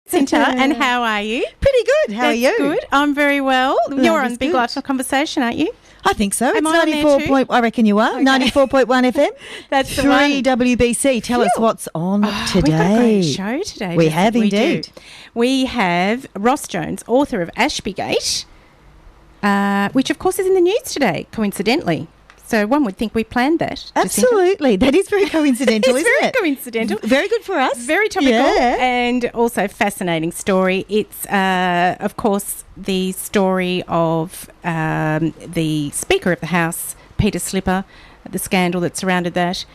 Cinta, and how are you? Pretty good. How are you? Good. I'm very well. You're on is Big good. Life Conversation, aren't you? I think so. Am It's I on there 94 too? point. I reckon you are. Okay. 94.1 FM. That's the 3 one. WBC. Tell us Phew. what's on today. We've got a great show today. We Jess. have We indeed. do. We have Ross Jones, author of Ashbygate, which of course is in the news today, coincidentally. So one would think we planned that. Jacinta. Absolutely. That is very coincidental, It's isn't very it? coincidental. Very good for us. Very topical Yeah. and also fascinating story. It's, of course, the story of the Speaker of the House, Peter Slipper, the scandal that surrounded that.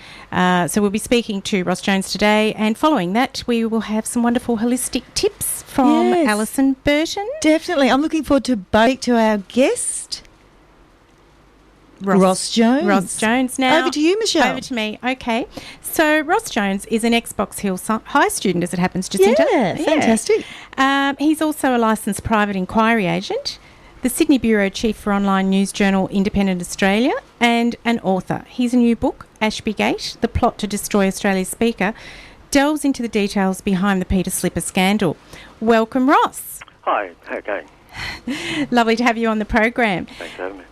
So we'll be speaking to Ross Jones today, and following that we will have some wonderful holistic tips from Yes. Alison Burton. Definitely. I'm looking forward to speak to our guest, Ross Jones. Ross Jones. Now, Over to you, Michelle. Over to me. Okay. So Ross Jones is an ex-Box Hill High student, as it happens, Jacinta. Yeah, fantastic. He's also a licensed private inquiry agent, the Sydney Bureau Chief for online news journal Independent Australia, and an author. His new book, Ashbygate, The Plot to Destroy Australia's Speaker, delves into the details behind the Peter Slipper scandal. Welcome, Ross. Hi, okay. Lovely to have you on the program. Thanks for having me.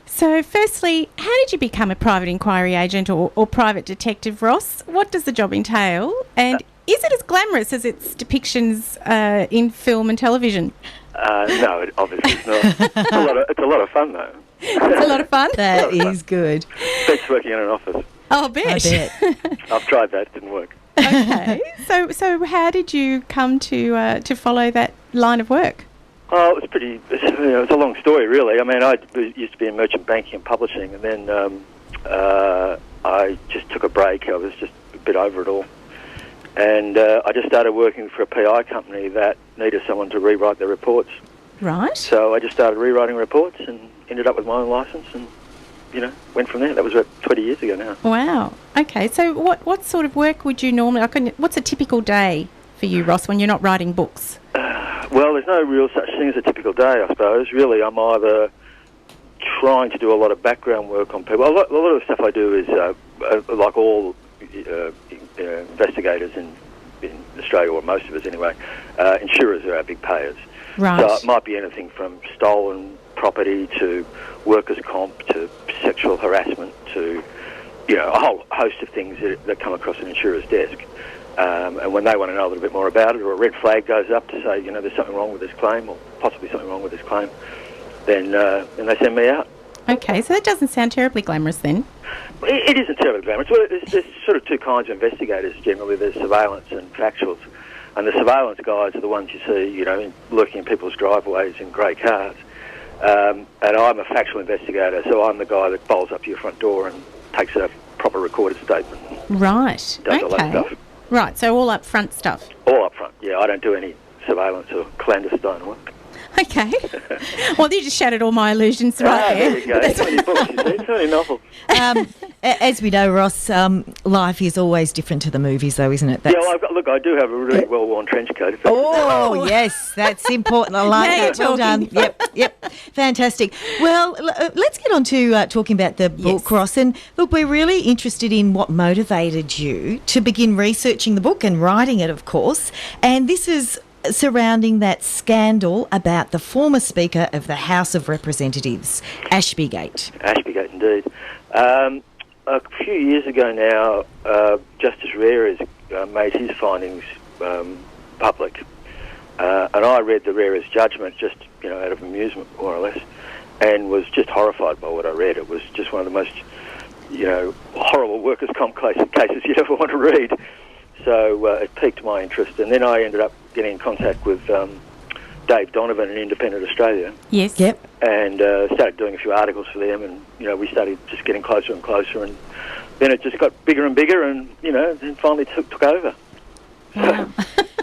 So, firstly, how did you become a private inquiry agent or private detective, Ross? What does the job entail? And is it as glamorous as its depictions in film and television? No, obviously it's not. It's a lot of fun, though. It's a lot of fun. That is good. Beats working in an office. Oh, I bet. I bet. I've tried that; it didn't work. Okay. So how did you come to follow that line of work? Oh, it's a long story, really. I mean, I used to be in merchant banking and publishing, and then I just took a break. I was just a bit over it all. And I just started working for a PI company that needed someone to rewrite their reports. Right. So I just started rewriting reports and ended up with my own licence and, went from there. That was about 20 years ago now. Wow. Okay. So what sort of work would you normally... what's a typical day for you, Ross, when you're not writing books? Well, there's no real such thing as a typical day, I suppose. Really, I'm either trying to do a lot of background work on people. A lot of the stuff I do is, like all investigators in Australia, or most of us anyway, insurers are our big payers. Right. So it might be anything from stolen property to workers' comp to sexual harassment to, a whole host of things that come across an insurer's desk. And when they want to know a little bit more about it, or a red flag goes up to say, there's something wrong with this claim, or possibly something wrong with this claim, then they send me out. Okay, so that doesn't sound terribly glamorous then. It isn't terribly glamorous. Well, there's sort of two kinds of investigators generally. There's surveillance and factuals. And the surveillance guys are the ones you see, lurking in people's driveways in grey cars. And I'm a factual investigator, so I'm the guy that bowls up to your front door and takes a proper recorded statement. Right. Does all that stuff. Right, so all up front stuff. All up front, yeah. I don't do any surveillance or clandestine work. Okay. Well, you just shattered all my illusions right there. There you go. It's only books, you see. It's only novels. As we know, Ross, life is always different to the movies, though, isn't it? Yeah, well, I do have a really well-worn trench coat. Oh, yes, that's important. I like Now that. you're Well done. Yep. Fantastic. Well, let's get on to talking about the book, Yes. Ross. And look, we're really interested in what motivated you to begin researching the book and writing it, of course. And this is surrounding that scandal about the former Speaker of the House of Representatives, Ashbygate. Ashbygate, indeed. A few years ago now, Justice Rare has made his findings public. And I read the Rare's judgment just, out of amusement, more or less, and was just horrified by what I read. It was just one of the most, horrible workers' comp cases you'd ever want to read. So it piqued my interest. And then I ended up getting in contact with Dave Donovan in Independent Australia. Yes. Yep. And started doing a few articles for them, and we started just getting closer and closer, and then it just got bigger and bigger, and then finally took over. Wow.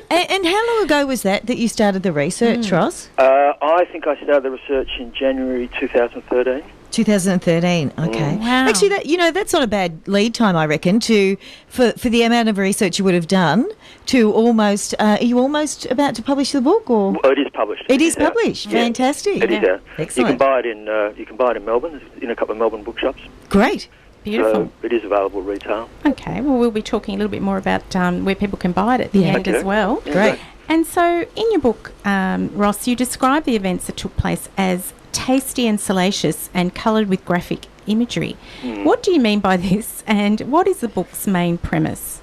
And how long ago was that you started the research, Ross? I think I started the research in January 2013. 2013. Okay. Wow. Actually, that's not a bad lead time, I reckon, for the amount of research you would have done to almost. Are you almost about to publish the book, or? Well, it is published. It is published. Yeah. Fantastic. It is out. Excellent. You can buy it in Melbourne, in a couple of Melbourne bookshops. Great. Beautiful. So it is available retail. Okay, well, we'll be talking a little bit more about where people can buy it at the end Okay. as well. Yeah, Great. And so in your book, Ross, you describe the events that took place as tasty and salacious and coloured with graphic imagery. What do you mean by this, and what is the book's main premise?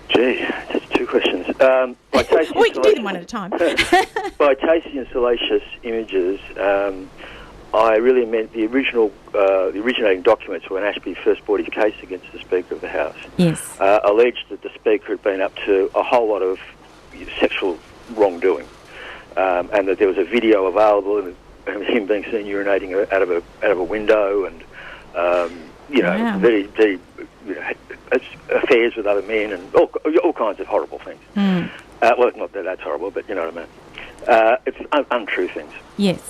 Gee, that's two questions. By tasty We can do them one at a time. by tasty and salacious images, I really meant the originating documents when Ashby first brought his case against the Speaker of the House. Yes. Alleged that the Speaker had been up to a whole lot of sexual wrongdoing, and that there was a video available of him being seen urinating out of a window, and Wow. very affairs with other men, and all kinds of horrible things. Well, not that that's horrible, but you know what I mean. It's untrue things. Yes.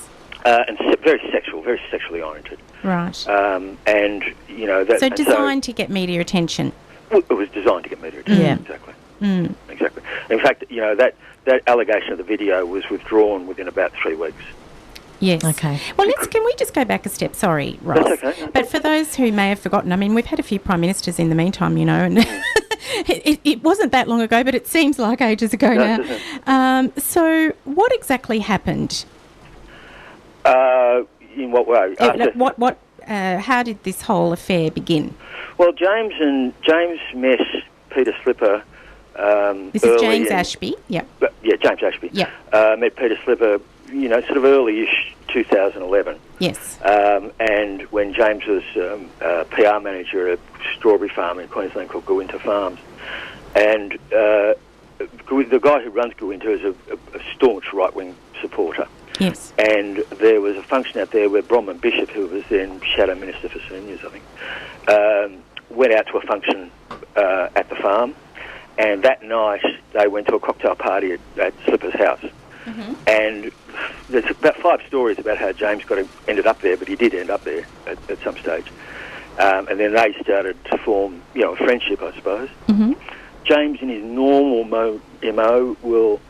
And very sexually oriented. Right. And that. So designed to get media attention. Well, it was designed to get media attention. Yeah. Exactly. Exactly. In fact, that allegation of the video was withdrawn within about 3 weeks. Yes. Okay. Well, can we just go back a step? Sorry, Ross. That's okay. No. But for those who may have forgotten, I mean, we've had a few prime ministers in the meantime, and it wasn't that long ago, but it seems like ages ago now. So what exactly happened? In what way? How did this whole affair begin? Well, James met Peter Slipper. This is James Ashby. Yep. Yeah, James Ashby. Yep. Met Peter Slipper, sort of early-ish 2011. Yes. And when James was PR manager at a strawberry farm in Queensland called Gwinter Farms, and the guy who runs Gwinter is a staunch right-wing supporter. Yes. And there was a function out there where Bronwyn Bishop, who was then Shadow Minister for Seniors, I think, went out to a function at the farm, and that night they went to a cocktail party at Slipper's house. And there's about 5 stories about how James ended up there, but he did end up there at some stage. And then they started to form, a friendship, I suppose. James, in his normal MO, will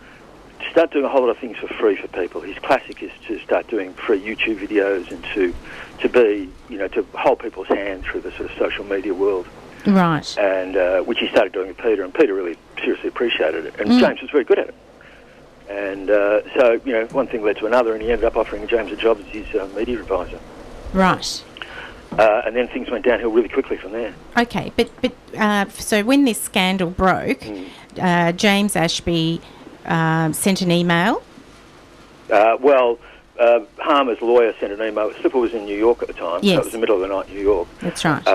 start doing a whole lot of things for free for people. His classic is to start doing free YouTube videos and to be, to hold people's hand through the sort of social media world. Right. And which he started doing with Peter, and Peter really seriously appreciated it. And James was very good at it. And so, one thing led to another, and he ended up offering James a job as his media advisor. Right. And then things went downhill really quickly from there. Okay, but so when this scandal broke, James Ashby sent an email. Harmer's lawyer sent an email. Slipper was in New York at the time, yes. So it was the middle of the night in New York. That's right.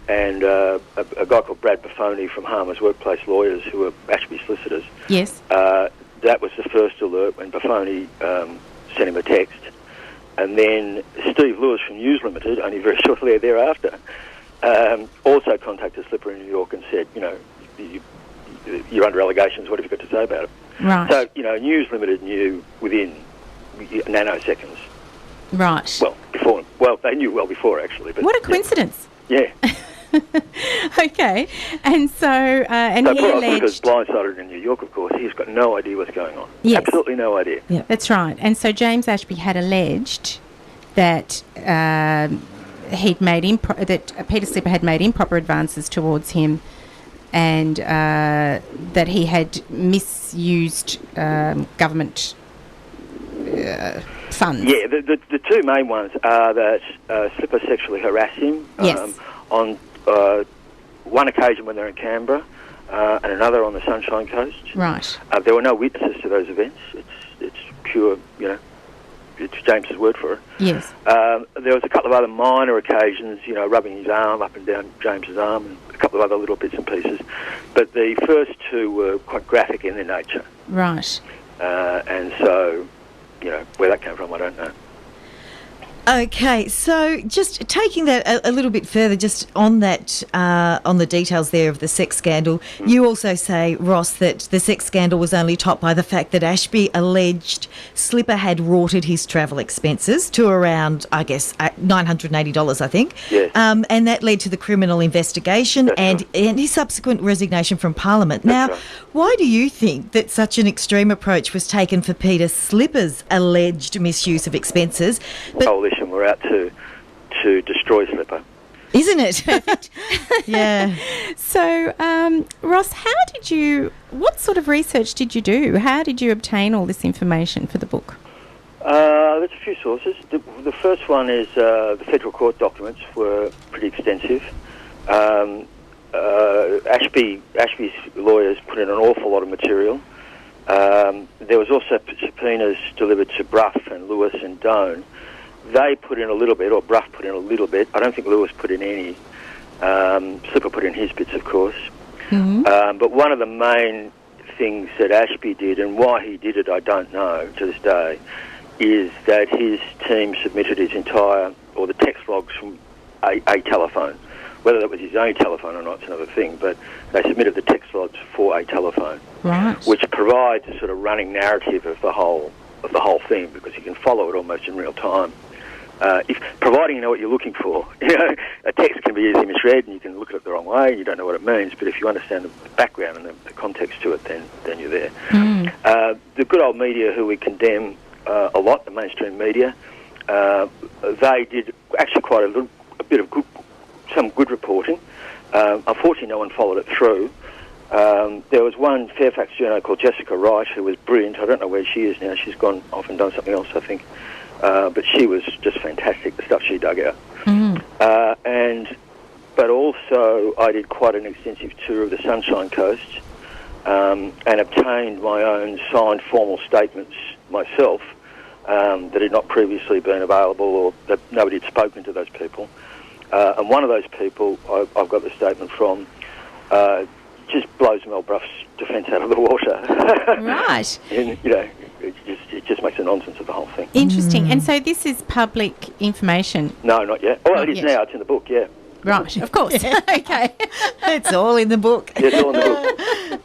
And a guy called Brad Buffoni from Harmer's Workplace Lawyers, who were Ashby solicitors. Yes. That was the first alert when Buffoni sent him a text. And then Steve Lewis from News Limited, only very shortly thereafter, also contacted Slipper in New York and said, you're under allegations, what have you got to say about it? Right. So, News Limited knew within nanoseconds. Right. They knew well before, actually. But what a coincidence. Yeah. Okay. And so, and so he poor alleged... Slipper's blindsided in New York, of course. He's got no idea what's going on. Yes. Absolutely no idea. Yeah. That's right. And so James Ashby had alleged that he'd made that Peter Slipper had made improper advances towards him, and that he had misused government funds. Yeah, the two main ones are that Slipper sexually harassed him on one occasion when they're in Canberra, and another on the Sunshine Coast. Right. There were no witnesses to those events. It's pure, it's James's word for it. Yes. There was a couple of other minor occasions, rubbing his arm up and down James's arm, and a couple of other little bits and pieces. But the first two were quite graphic in their nature. Right. And so, where that came from, I don't know. Okay, so just taking that a little bit further, just on that, on the details there of the sex scandal, you also say, Ross, that the sex scandal was only topped by the fact that Ashby alleged Slipper had rorted his travel expenses to around, I guess, $980, I think. Yes. And that led to the criminal investigation and his subsequent resignation from Parliament. Now, why do you think that such an extreme approach was taken for Peter Slipper's alleged misuse of expenses? Coalition were out to destroy Slipper. Isn't it? Yeah. So, Ross, what sort of research did you do? How did you obtain all this information for the book? There's a few sources. The first one is the federal court documents were pretty extensive. Ashby's lawyers put in an awful lot of material. There was also subpoenas delivered to Brough and Lewis and Doan. They put in a little bit, or Brough put in a little bit. I don't think Lewis put in any. Slipper put in his bits, of course. Mm-hmm. But one of the main things that Ashby did, and why he did it I don't know to this day, is that his team submitted his entire, or the text logs from a telephone. Whether that was his own telephone or not is another thing, but they submitted the text logs for a telephone, Right. which provides a sort of running narrative of the whole thing, because you can follow it almost in real time. Providing you know what you're looking for. A text can be easily misread and you can look at it the wrong way and you don't know what it means, but if you understand the background and the context to it, then you're there. The good old media, who we condemn a lot, the mainstream media, they did actually quite a bit of some good reporting. Unfortunately, no one followed it through. There was one Fairfax journo called Jessica Wright who was brilliant. I don't know where she is now. She's gone off and done something else, I think. But she was just fantastic, the stuff she dug out. But also I did quite an extensive tour of the Sunshine Coast and obtained my own signed formal statements myself that had not previously been available, or that nobody had spoken to those people. And one of those people I've got the statement from just blows Mel Brough's defence out of the water. Right. And, it just makes a nonsense of the whole thing. Interesting. And so this is public information? No, not yet. Well, Not it is yet. now. It's in the book, yeah. Right, of course. Okay. It's all in the book. Yeah, it's all in the book.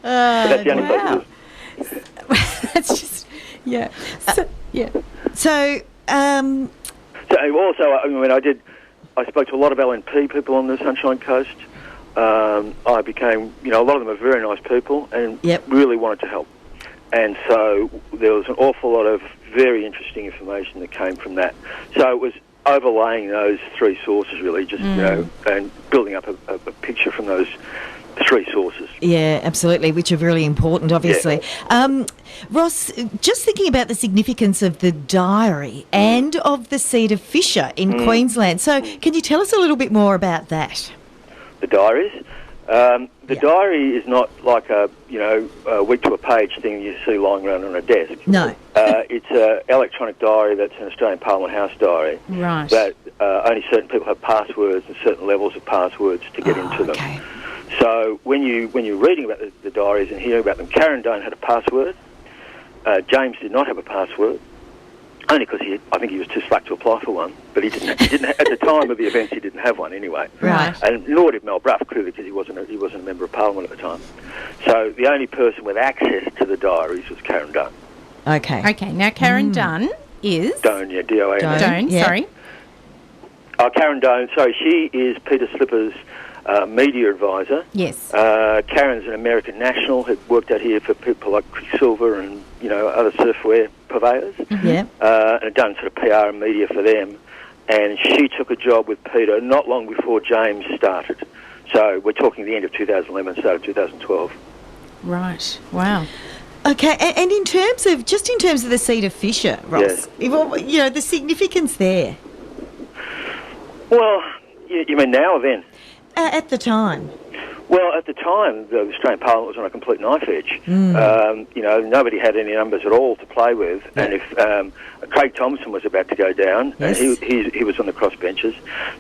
But that's the only place it is. That's just, yeah. So, yeah. So, So also, I spoke to a lot of LNP people on the Sunshine Coast. I became, a lot of them are very nice people and really wanted to help. And so there was an awful lot of very interesting information that came from that. So it was overlaying those three sources, really, just, and building up a picture from those three sources. Yeah, absolutely, which are really important, obviously. Yeah. Ross, just thinking about the significance of the diary and of the seat of Fisher in Queensland. So can you tell us a little bit more about that? The diaries? The diary is not like a week to a page thing you see lying around on a desk. No. It's an electronic diary that's an Australian Parliament House diary. Right. That only certain people have passwords and certain levels of passwords to get into them. Okay. So when you're reading about the diaries and hearing about them, Karen Doan had a password. James did not have a password, only because I think he was too slack to apply for one. But he didn't at the time of the events, he didn't have one anyway. Right. And nor did Mel Brough, clearly, because he wasn't a member of Parliament at the time. So the only person with access to the diaries was Karen Doan. Okay. Okay, now Karen Dunn is... Doan, yeah, D-O-A-N. Doan, Yeah. sorry. Karen Doan, sorry, she is Peter Slipper's media advisor. Yes. Karen's an American national, had worked out here for people like Quicksilver and, other surfwear purveyors. Yeah. And had done sort of PR and media for them. And she took a job with Peter not long before James started. So we're talking the end of 2011, start of 2012. Right. Wow. Okay, and in terms of the seat of Fisher, Ross, the significance there. Well, you mean now or then? At the time. Well, at the time, the Australian Parliament was on a complete knife edge. Nobody had any numbers at all to play with, and if Craig Thompson was about to go down, Yes. and he was on the crossbenches.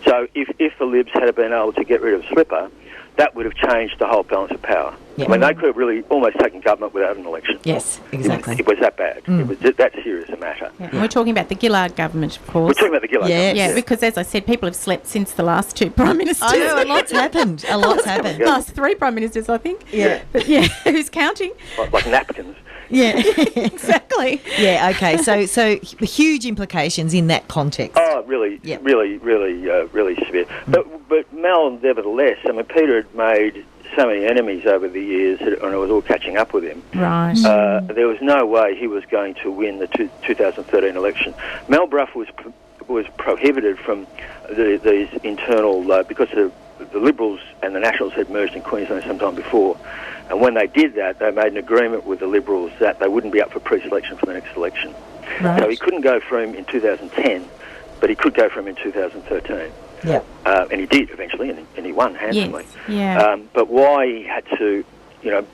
So if the Libs had been able to get rid of Slipper, that would have changed the whole balance of power. Yeah. I mean, they could have really almost taken government without an election. Yes, exactly. It was that bad. It was that serious a matter. Yeah. We're talking about the Gillard government, of course. We're talking about the Gillard Yes. government. Yeah, because as I said, people have slept since the last two prime ministers. I know, a lot's happened. A lot's happened. Last three prime ministers, I think. Yeah. But yeah, who's counting? Like napkins. Yeah. Exactly. Yeah, okay. So huge implications in that context. Oh, really, Yeah. really severe. But Mel, nevertheless, I mean, Peter had made so many enemies over the years, and it was all catching up with him. Right. There was no way he was going to win the 2013 election. Mel Brough was prohibited from these internal because the Liberals and the Nationals had merged in Queensland sometime before, and when they did that, they made an agreement with the Liberals that they wouldn't be up for pre-selection for the next election. Right. So he couldn't go for him in 2010, but he could go for him in 2013. Yeah. And he did eventually, and he won handsomely. Yes. Yeah. But why he had to,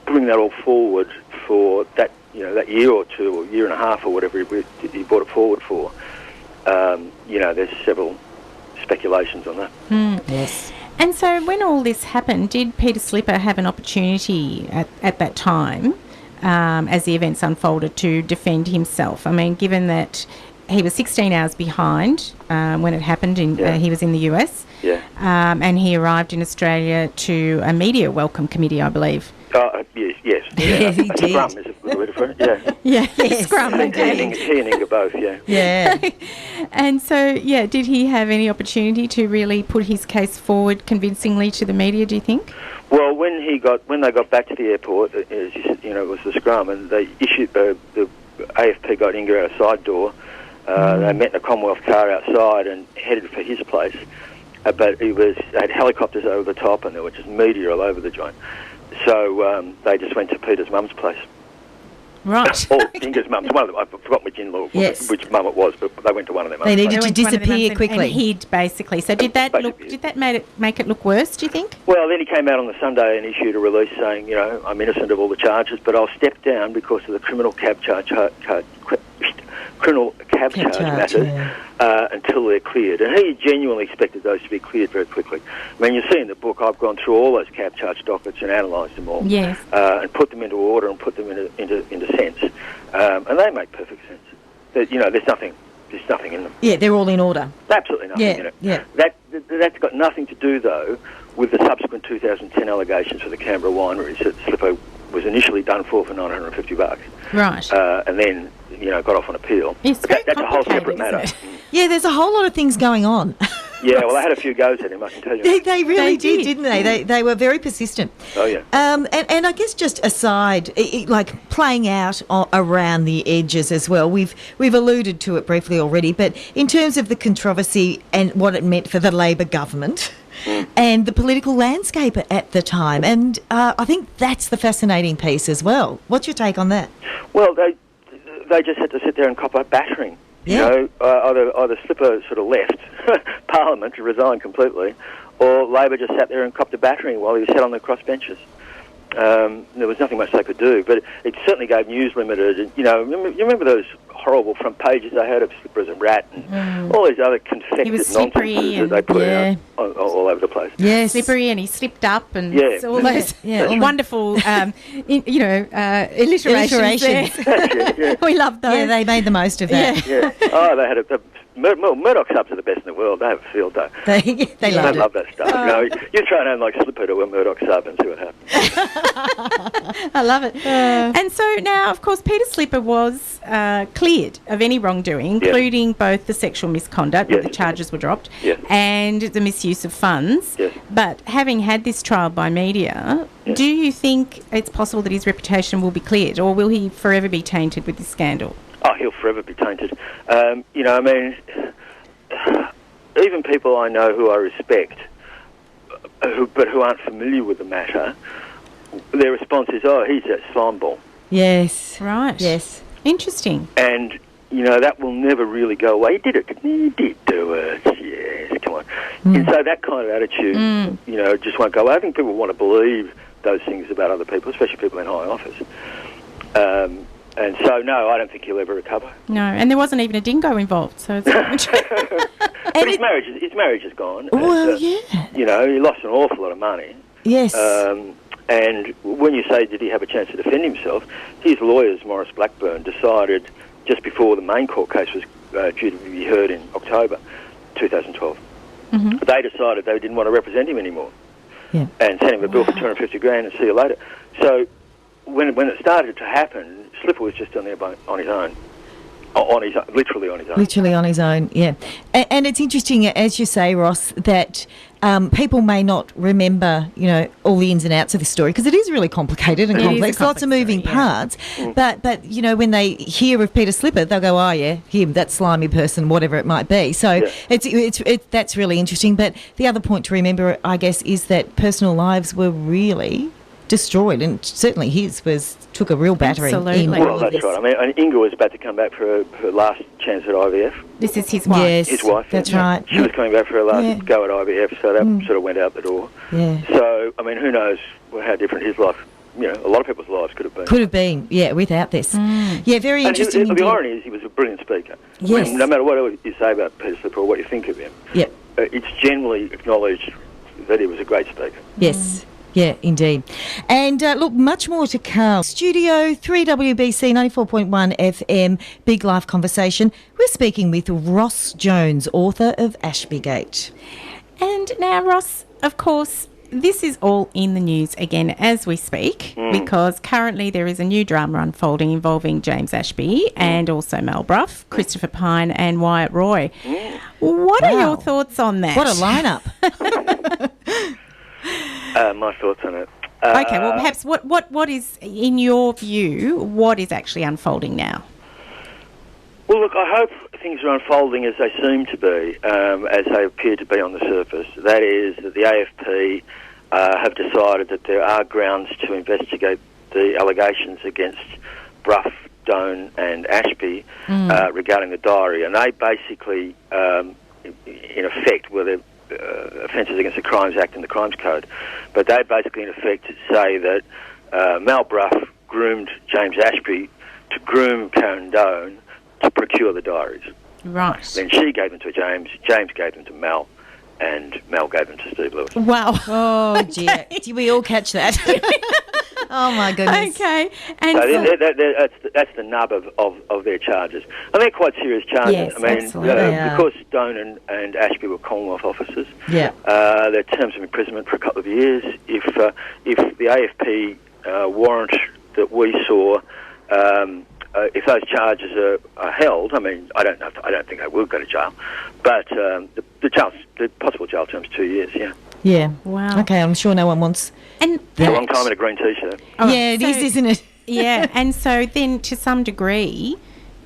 bring that all forward for that, that year or two or year and a half or whatever he brought it forward for, there's several speculations on that. Yes. And so when all this happened, did Peter Slipper have an opportunity at that time, as the events unfolded, to defend himself? I mean, given that he was 16 hours behind when it happened, he was in the US, and he arrived in Australia to a media welcome committee, I believe. Yes. Yeah, he did. Scrum is a good word for it, yeah. Yes. Scrum, He indeed. and Inga both, yeah. Yeah. And so, did he have any opportunity to really put his case forward convincingly to the media, do you think? Well, when they got back to the airport, as you said, it was the scrum, and they issued the AFP got Inga out a side door. They met in a Commonwealth car outside and headed for his place. But they had helicopters over the top, and there was just media all over the joint. So they just went to Peter's mum's place. Right. Or Inga's mum's. One of them. I forgot which in-law, Yes. which mum it was, but they went to one of them. They needed They to went one of the disappear months quickly. and hid, basically. So did that make it look worse, do you think? Well, then he came out on the Sunday and issued a release saying, I'm innocent of all the charges, but I'll step down because of the criminal cab charge matters until they're cleared. And he genuinely expected those to be cleared very quickly. I mean, you see in the book, I've gone through all those cab charge dockets and analysed them all, Yes. and put them into order and put them into sense, and they make perfect sense. There's nothing in them. Yeah, they're all in order. Absolutely nothing in it. Yeah. That's got nothing to do, though, with the subsequent 2010 allegations for the Canberra wineries that Slipper was initially done for $950. Right. And then, got off on appeal. It's But very that's a whole separate complicated, matter. isn't Yeah, there's a whole lot of things going on. Yeah, well, I had a few goes at him, I can tell you. They really They did. didn't they? They were very persistent. Oh, yeah. And I guess just aside, like playing out around the edges as well, we've alluded to it briefly already, but in terms of the controversy and what it meant for the Labor government and the political landscape at the time, and I think that's the fascinating piece as well. What's your take on that? Well, they just had to sit there and cop a battering. Yeah. Either Slipper sort of left Parliament to resign completely, or Labor just sat there and copped a battering while he sat on the crossbenches. There was nothing much they could do, but it certainly gave News Limited. You remember those horrible front pages they had of Slipper as a rat and all these other confected He was slippery nonsenses that they put yeah. out all over the place. Yes. Slippery, and he slipped up, and Yeah. all those Yeah. wonderful, alliterations. Alliterations. There. We love those. Yeah, they made the most of that. Yeah. Oh, they had Murdoch subs are the best in the world. They have a field day. They They loved it. love that stuff. You throw down like Slipper to a Murdoch sub and see what happens. I love it. And so now, of course, Peter Slipper was cleared of any wrongdoing, including both the sexual misconduct, where the charges were dropped, and the misuse of funds. Yes. But having had this trial by media, do you think it's possible that his reputation will be cleared, or will he forever be tainted with this scandal? Oh, he'll forever be tainted. Even people I know who I respect, but who aren't familiar with the matter, their response is, "Oh, he's that slime ball." Yes. Right. Yes. Interesting. And, that will never really go away. He did it, didn't he? He did do it. Yes, come on. And so that kind of attitude, just won't go away. I think people want to believe those things about other people, especially people in high office. And so, no, I don't think he'll ever recover. No, and there wasn't even a dingo involved, so it's not much. But his marriage is gone. Well, And, yeah. he lost an awful lot of money. Yes. And when you say, did he have a chance to defend himself, his lawyers, Morris Blackburn, decided just before the main court case was due to be heard in October 2012, they decided they didn't want to represent him anymore and sent him a bill for $250,000 and see you later. So when it started to happen, Slipper was just on there on his own. On his own, literally on his own. Literally on his own, yeah. And it's interesting, as you say, Ross, that people may not remember, all the ins and outs of this story, because it is really complicated and complex, lots of moving parts. But when they hear of Peter Slipper, they'll go, oh, yeah, him, that slimy person, whatever it might be. So that's really interesting. But the other point to remember, I guess, is that personal lives were really destroyed, and certainly his took a real battering. Absolutely. Well, that's right. I mean, and Inga was about to come back for her last chance at IVF. This is his wife. Yes, his wife. That's right. She was coming back for her last go at IVF, so that sort of went out the door. Yeah. So, I mean, who knows how different his life, a lot of people's lives could have been. Could have been, yeah, without this. Yeah, very interesting. The irony is he was a brilliant speaker. Yes. I mean, no matter what you say about Peter Slipper or what you think of him, it's generally acknowledged that he was a great speaker. Yes. Yeah, indeed. And look, much more to come. Studio 3WBC 94.1 FM, Big Life Conversation. We're speaking with Ross Jones, author of Ashbygate. And now, Ross, of course, this is all in the news again as we speak, because currently there is a new drama unfolding involving James Ashby and also Mel Bruff, Christopher Pine and Wyatt Roy. What are your thoughts on that? What a lineup. My thoughts on it. Okay, well, perhaps what is, in your view, what is actually unfolding now? Well, look, I hope things are unfolding as they seem to be, as they appear to be on the surface. That is, that the AFP have decided that there are grounds to investigate the allegations against Bruff, Doan and Ashby regarding the diary. And they basically, in effect, were the offences against the Crimes Act and the Crimes Code. But they basically, in effect, say that Mel Bruff groomed James Ashby to groom Karen Doan to procure the diaries. Right. Then she gave them to James gave them to Mel, and Mel gave them to Steve Lewis. Wow. Oh, dear. Did we all catch that? Oh, my goodness. Okay. And so that's the nub of their charges. And they're quite serious charges. Yes, I mean, absolutely. because Doan and Ashby were Commonwealth officers, yeah. their terms of imprisonment for a couple of years. If the AFP warrant that we saw, if those charges are held, I mean, I don't think they will go to jail, but the possible jail term's 2 years. Yeah. Yeah. Wow. Okay, I'm sure no one wants. And It's a long time in a green t-shirt. Yeah, it is, isn't it? Yeah, and so then to some degree,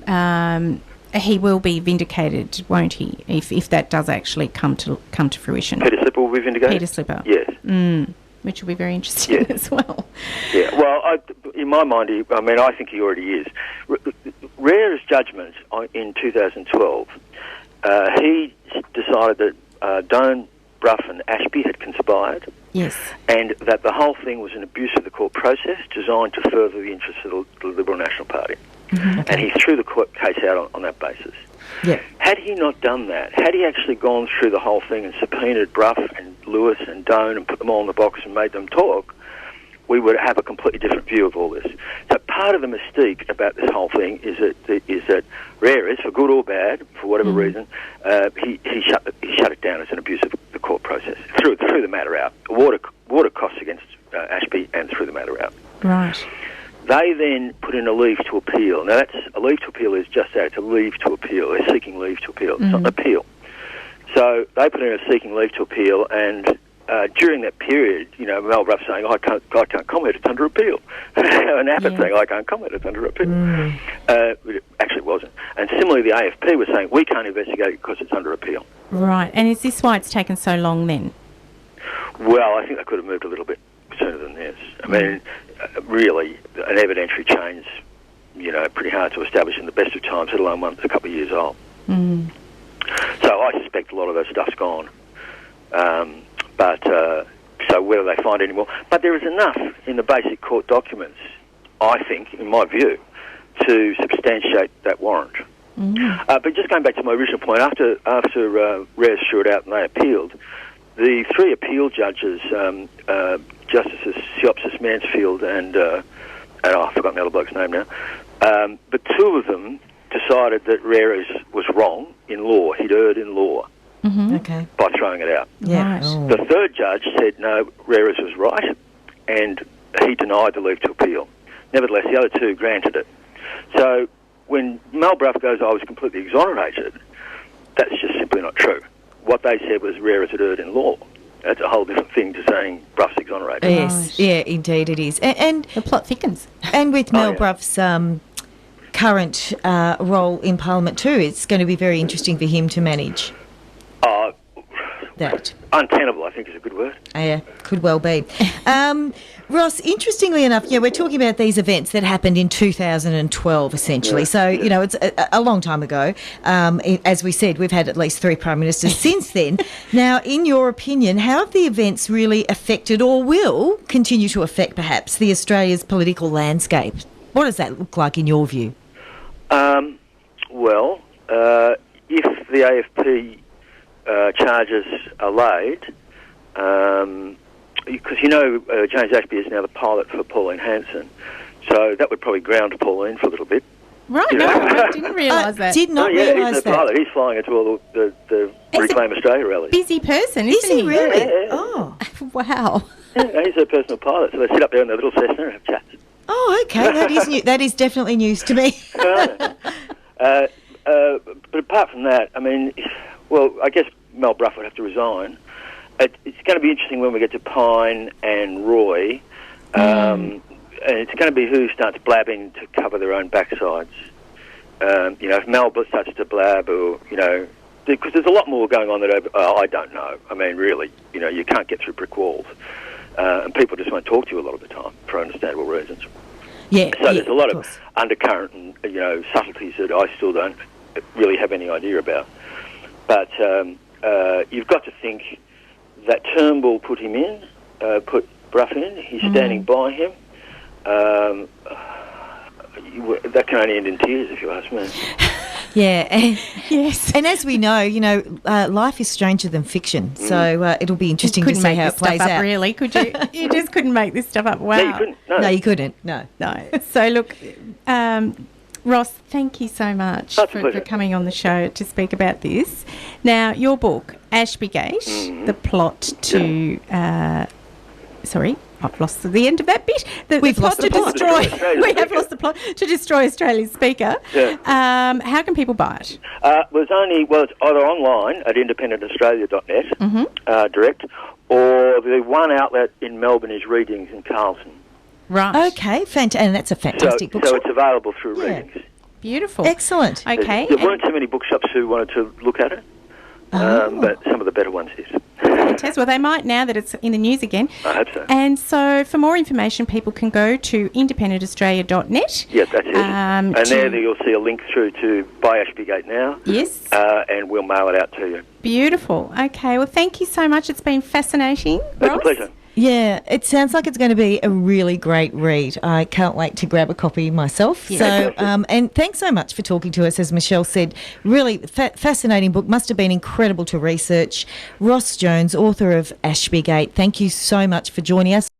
he will be vindicated, won't he? If that does actually come to fruition. Peter Slipper will be vindicated. Peter Slipper. Yes. Which will be very interesting as well. Yeah. Well, in my mind, I think he already is. Rare's judgment in 2012, he decided that Doan, Bruff and Ashby had conspired. Yes. And that the whole thing was an abuse of the court process designed to further the interests of the Liberal National Party. Mm-hmm. And he threw the court case out on that basis. Yeah. Had he not done that, had he actually gone through the whole thing and subpoenaed Bruff and Lewis and Doan and put them all in the box and made them talk, we would have a completely different view of all this. So part of the mystique about this whole thing is that Rare, for good or bad, for whatever reason, he shut it down as an abuse of the court process. Threw the matter out. Water costs against Ashby and threw the matter out. Right. They then put in a leave to appeal. Now, a leave to appeal is just that. It's a leave to appeal. They're seeking leave to appeal. It's not an appeal. So they put in a seeking leave to appeal, and during that period, Mel Bruff saying, I can't comment, it's under appeal. And Abbott saying, I can't comment, it's under appeal. It actually wasn't. And similarly, the AFP was saying, we can't investigate it because it's under appeal. Right. And is this why it's taken so long then? Well, I think they could have moved a little bit sooner than this. I mean, really, an evidentiary chain's, pretty hard to establish in the best of times, let alone one that's a couple of years old. So I suspect a lot of that stuff's gone. So whether they find any more... But there is enough in the basic court documents, I think, in my view, to substantiate that warrant. But just going back to my original point, after Rare threw it out and they appealed, the three appeal judges, Justices Siopsis, Mansfield and I've forgotten the other bloke's name now, but two of them decided that Rare was wrong in law. He'd erred in law. Okay. By throwing it out. Yeah. Right. Oh. The third judge said, no, Rares was right, and he denied the leave to appeal. Nevertheless, the other two granted it. So when Mel Bruff goes, I was completely exonerated, that's just simply not true. What they said was rare as it erred in law. That's a whole different thing to saying Bruff's exonerated. Yes, yeah, indeed it is. And The plot thickens. and with Mel yeah. Bruff's current role in Parliament too, it's going to be very interesting for him to manage that. Untenable, I think, is a good word. Yeah, could well be. Ross, interestingly enough, yeah, we're talking about these events that happened in 2012, essentially. So, you know, it's a long time ago. As we said, we've had at least 3 Prime Ministers since then. Now, in your opinion, how have the events really affected or will continue to affect, perhaps, the Australia's political landscape? What does that look like in your view? Well, if the AFP charges are laid, because James Ashby is now the pilot for Pauline Hanson, so that would probably ground Pauline for a little bit. Right, no, I didn't realise that. Did not realise he's the that. pilot. He's flying into all the Reclaim Australia rallies. Busy person, Is isn't he really? Yeah. Oh. Wow. Yeah, he's a personal pilot, so they sit up there in their little Cessna and have chats. Oh, okay. That is new. That is definitely news to me. But apart from that, I mean, well, I guess Mel Bruff would have to resign. It's going to be interesting when we get to Pine and Roy. And it's going to be who starts blabbing to cover their own backsides. If Mel starts to blab, or, because there's a lot more going on that I don't know. I mean, really, you can't get through brick walls. And people just won't talk to you a lot of the time for understandable reasons. Yeah. So there's a lot of course. undercurrent and, subtleties that I still don't really have any idea about. But you've got to think that Turnbull put him in, put Bruff in. He's standing by him. That can only end in tears, if you ask me. Yeah. Yes. And as we know, life is stranger than fiction. So it'll be interesting to Couldn't see make how this it plays stuff up, out. really, could you? You just couldn't make this stuff up. Wow. No, you couldn't. No, you couldn't. No. No. So, look, Ross, thank you so much That's a for pleasure. coming on the show to speak about this. Now, your book, Ashbygate, the plot to... sorry, I've lost the end of that bit. We've lost the plot. Destroy. Australia's We have Speaker. lost the plot to destroy Australia's Speaker. Yeah. How can people buy it? It's either online at independentaustralia.net, direct, or the one outlet in Melbourne is Readings in Carlton. Right. Okay, fantastic. And that's a fantastic So bookshop. it's available through Yeah. Readings. Beautiful. Excellent. Okay. There weren't too many bookshops who wanted to look at it, but some of the better ones did. Fantastic. Well, they might now that it's in the news again. I hope so. And so for more information, people can go to independentaustralia.net. Yeah, that's it. And there you'll see a link through to Buy Ashbygate now. Yes. And we'll mail it out to you. Beautiful. Okay. Well, thank you so much. It's been fascinating, It's a Ross. pleasure. Yeah, it sounds like it's going to be a really great read. I can't wait to grab a copy myself. Yeah. So, and thanks so much for talking to us. As Michelle said, really fascinating book. Must have been incredible to research. Ross Jones, author of Ashbygate, thank you so much for joining us.